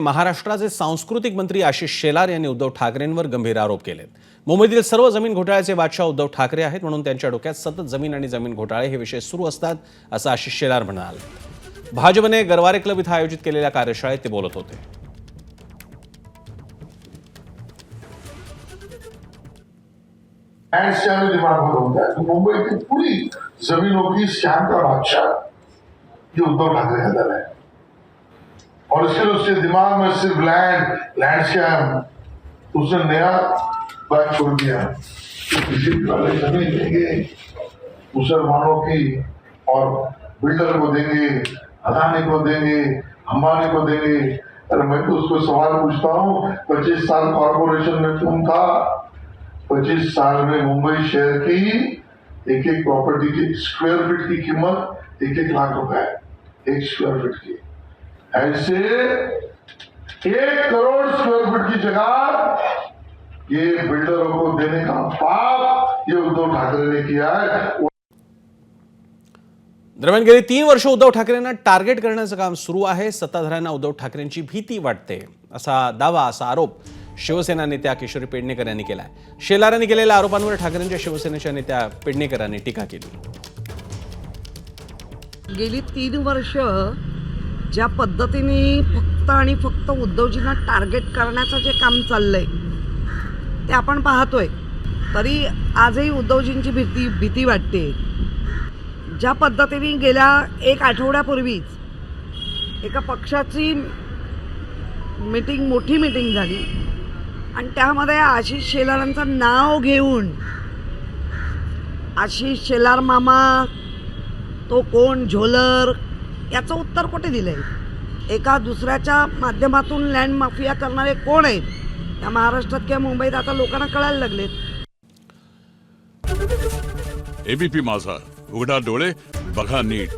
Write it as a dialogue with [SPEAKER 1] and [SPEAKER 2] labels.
[SPEAKER 1] महाराष्ट्राचे सांस्कृतिक मंत्री आशिष शेलार यांनी उद्धव ठाकरेंवर गंभीर आरोप केलेत। मुंबईतील सर्व जमीन घोटाळ्याचे बादशाह उद्धव ठाकरे आहेत, म्हणून त्यांच्या डोक्यात सतत जमीन आणि जमीन घोटाळे हे विषय सुरू असतात, असं आशिष शेलार म्हणाले। भाजपने गरवारे क्लब इथं आयोजित केलेल्या कार्यशाळेत ते बोलत होते।
[SPEAKER 2] मुंबई की पूरी जमीनों की शान का बादशाह ये उद्धव ठाकरे का दल है, और उसके दिमाग में सिर्फ लैंड स्कैम उसने नया बात छोड़ दिया। किसी वाले जमीन देंगे मुसलमानों की और बिल्डर को देंगे, अदानी को देंगे, अंबानी को देंगे। अरे मैं तो उसको सवाल पूछता हूँ, 25 साल कॉर्पोरेशन में तुम था, 25 साल में मुंबई शहर की एक एक प्रॉपर्टी की स्क्वायर फीट की कीमत 1-1 लाख रुपए है, 1 स्क्वायर फीट की। ऐसे 1 करोड़ स्क्वायर फीट की जगह ये बिल्डरों को देने का पाप ये उद्धव ठाकरे ने किया है।
[SPEAKER 1] दरम्यान गेली 3 वर्ष उद्धव ठाकरेंना टार्गेट करण्याचं काम सुरू आहे। सत्ताधाऱ्यांना उद्धव ठाकरेंची भीती वाटते, असा दावा, असा आरोप शिवसेना नेत्या किशोरी पेडणेकर यांनी केलाय। शेलार यांनी केलेल्या आरोपांवर ठाकरेंच्या शिवसेनेच्या नेत्या पेडणेकरांनी टीका केली।
[SPEAKER 3] गेली 3 वर्ष ज्या पद्धतीने फक्त आणि फक्त उद्धवजींना टार्गेट करण्याचं जे काम चाललंय ते आपण पाहतोय, तरी आजही उद्धवजींची भीती वाटते। ज्या पद्धतीने गेल्या 1 आठवड्यापूर्वीच एका पक्षाची मोठी मीटिंग झाली आणि त्यामध्ये आशिष शेलारांचं नाव घेऊन आशिष शेलार मामा तो कोण, झोलर, याचं उत्तर कुठे दिलंय? एका दुसऱ्याच्या माध्यमातून लँड माफिया करणारे कोण आहेत या महाराष्ट्रात किंवा मुंबईत आता लोकांना कळायला लागलेत।
[SPEAKER 4] एबीपी माझा, उघडा डोळे बघा नीट।